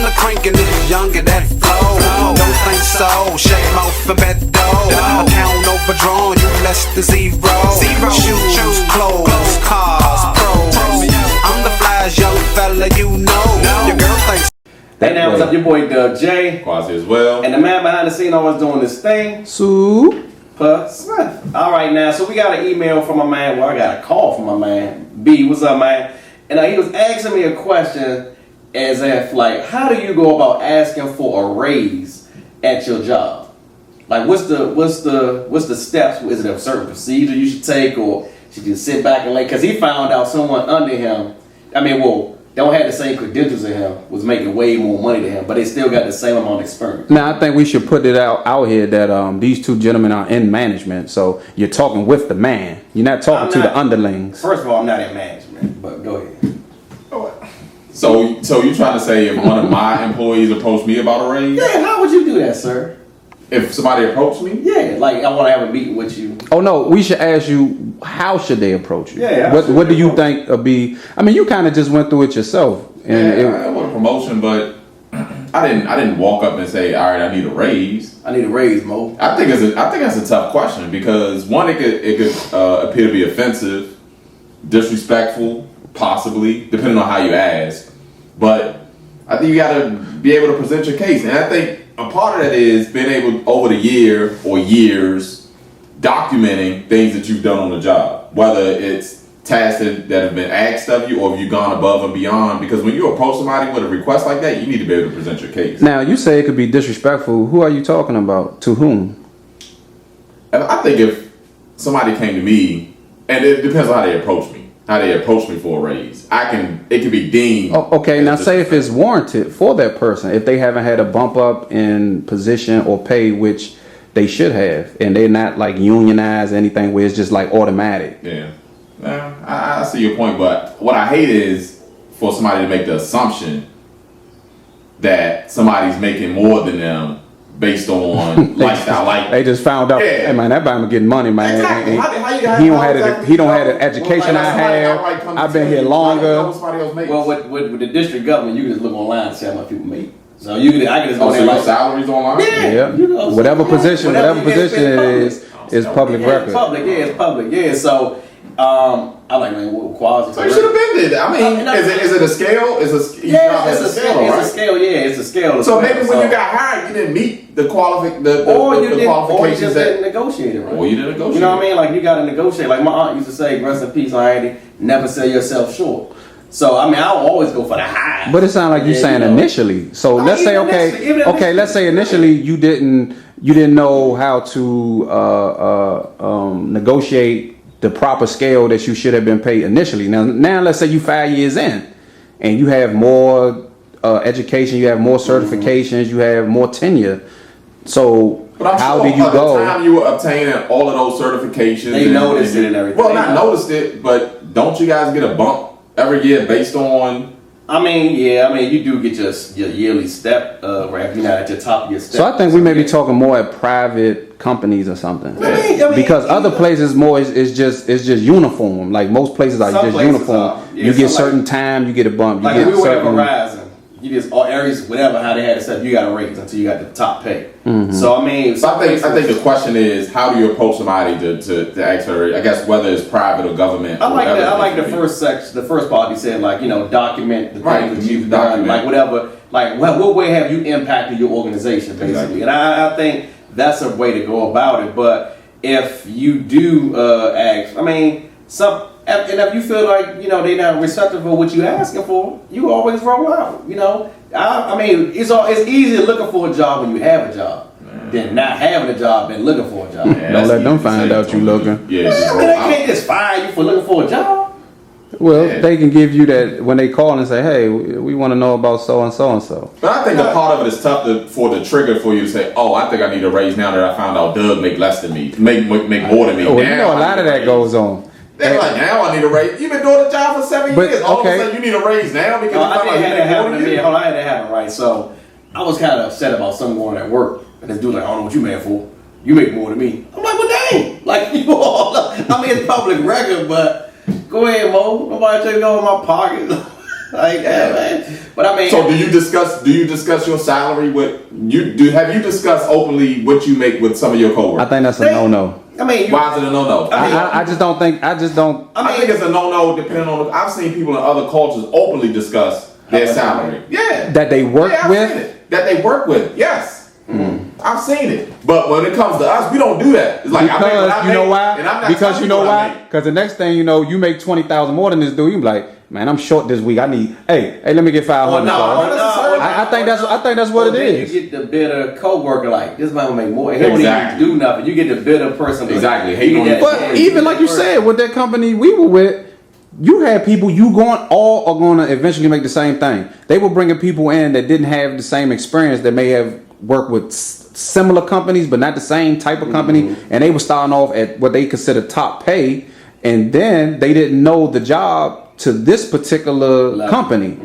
I'm the cranking nigga younger that flow. Don't think so, shake mouth and bet dough. Account overdrawn, you less than zero. Shoes, clothes, cars, pros. I'm the flyest young fella you know. Your girl thinks. Hey now, what's up? Your boy Doug J. Quasi as well. And the man behind the scene always doing this thing. Soopa Smith. Alright now, so we got an email from my man. Well, I got a call from my man. B, what's up, man? And he was asking me a question as if, like, how do you go about asking for a raise at your job? Like, what's the steps? Is it a certain procedure you should take, or should you sit back and because he found out someone under him, don't have the same credentials as him, was making way more money than him, but they still got the same amount of experience. Now, I think we should put it out here that these two gentlemen are in management, so you're talking with the man. You're not talking to the underlings. First of all, I'm not in management, but go ahead. So you trying to say if one of my employees approached me about a raise? Yeah, how would you do that, sir? If somebody approached me? Yeah, like I want to have a meeting with you. Oh no, we should ask you, how should they approach you? Yeah. What do you think would be? I mean, you kind of just went through it yourself. And I want a promotion, but I didn't walk up and say, all right, I need a raise. I need a raise, Mo. I think that's a tough question because one, it could appear to be offensive, disrespectful, possibly, depending on how you ask. But I think you got to be able to present your case, and I think a part of that is being able over the year or years documenting things that you've done on the job, whether it's tasks that have been asked of you or if you've gone above and beyond. Because when you approach somebody with a request like that, you need to be able to present your case. Now, you say it could be disrespectful. Who are you talking about? To whom? I think if somebody came to me, and it depends on how they approach me. How they approach me for a raise, it can be deemed. Oh, okay, now say if it's warranted for that person, if they haven't had a bump up in position or pay, which they should have, and they're not like unionized or anything where it's just like automatic. Yeah, I see your point, but what I hate is for somebody to make the assumption that somebody's making more than them based on lifestyle. Like they just found out, hey man, that man getting money, man. Exactly. He don't have the education I have. I've been here longer. Well, with the district government, you can just look online and see how much people make. So I can just go there. So salaries online. Yeah. Whatever position it is public record. It's public. Yeah. So I like, man, quality. So you should have been there. I mean, is it a scale? It's a scale. Yeah, it's a scale. So maybe when you got hired, you didn't meet the qualifications. Or you just didn't negotiate it right. Or you didn't negotiate. You know what I mean? Like you got to negotiate. Like my aunt used to say, "Rest in peace, Heidi. Never sell yourself short." So I mean, I'll always go for the high. But it sounds like you're saying initially. So let's say let's say initially you didn't know how to negotiate the proper scale that you should have been paid initially. Now let's say you 5 years in and you have more education, you have more certifications, you have more tenure. So how did you go? By the time you were obtaining all of those certifications, they noticed it and everything. Well, not noticed it, but don't you guys get a bump every year based on? I mean, you do get your yearly step if you're not at your top of your step. So I think we may be talking more at private companies or something. Because other places more is just uniform. Like most places are just uniform. You get certain time, you get a bump. Like if we were at Verizon, you just all areas, whatever how they had it set, you got a raise until you got the top pay. Mm-hmm. So I mean, I think the question is, how do you approach somebody to ask her? I guess whether it's private or government. I like the first section. The first part he said, like, document the things that you've done, like whatever. Like what way have you impacted your organization, basically? Exactly. And I think that's a way to go about it. But if you do ask, I mean, and if you feel like they're not receptive of what you're asking for, you always roll out. I mean, it's easy looking for a job when you have a job than not having a job than looking for a job. Yeah, don't let them find out you looking. Yeah, I mean, they can't just fire you for looking for a job. Well, they can give you that when they call and say, "Hey, we want to know about so and so and so." But I think a part of it is tough for the trigger for you to say, "Oh, I think I need a raise now that I found out Doug make less than me, make more than me." Oh, a lot of that goes on. They're like, now I need a raise. You've been doing the job for 7 years. All of a sudden, you need a raise now because I had that happen to me. Hold on, I had that happen, right? So I was kind of upset about something going at work, and this dude like, "I don't know what you mad for. You make more than me." I'm like, "Well, dang!" Like you all, I mean, it's public record, but go ahead, Mo. Nobody take it over my pocket. Like, yeah, man. But I mean, So do you discuss your salary with have you discussed openly what you make with some of your coworkers? I think that's a no-no. I mean, Why is it a no-no? I just don't think. I I think it's a no-no depending on. I've seen people in other cultures openly discuss their salary. Yeah. that they work I've with. seen it. That they work with. Yes. I've seen it. But when it comes to us, we don't do that. It's like Because you know why? And I'm not Because telling you know what I why? make. Because the next thing you know, you make 20,000 more than this dude. You be like, man, I'm short this week. I need. Hey, let me get 500. I think that's what it is. You get the bitter coworker, like this man will make more. He don't Exactly. even do nothing. You get the bitter person. Exactly. You get that- But even like you said, with that company we were with, you had people all are going to eventually make the same thing. They were bringing people in that didn't have the same experience, that may have worked with similar companies but not the same type of company, and they were starting off at what they consider top pay, and then they didn't know the job to this particular company,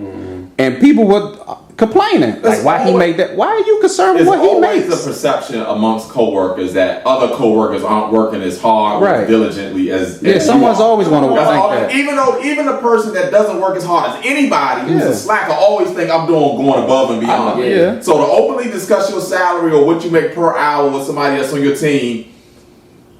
and people were complaining like, why he made that? Why are you concerned with There's what he always makes? a perception amongst coworkers that other coworkers aren't working as hard or Right. as diligently as Yeah, as someone's you are. always gonna That's think all- that. Even the person that doesn't work as hard as anybody who's Yeah. a slacker always think I'm going above and beyond. Yeah. So to openly discuss your salary or what you make per hour with somebody that's on your team,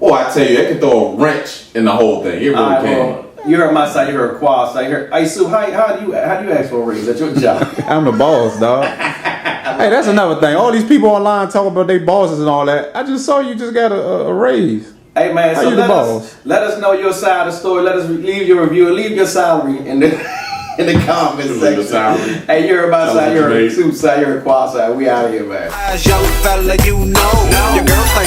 boy, I tell you, it can throw a wrench in the whole thing. It really All right, can. well, you heard my side. You heard Quad's side. You heard, hey, Sue, how do you ask for a raise at your job? I'm the boss, dog. Hey, that's another thing. All these people online talking about their bosses and all that. I just saw you just got a raise. Hey man, How so you the let boss? us know your side of the story. Let us leave your review. Leave your salary in the in the comments Leave your section. salary. Hey, you heard my Tell side. us You what you heard made. Sue's side. You heard Quad's side. We out of here, man. As young fella, you know your girl think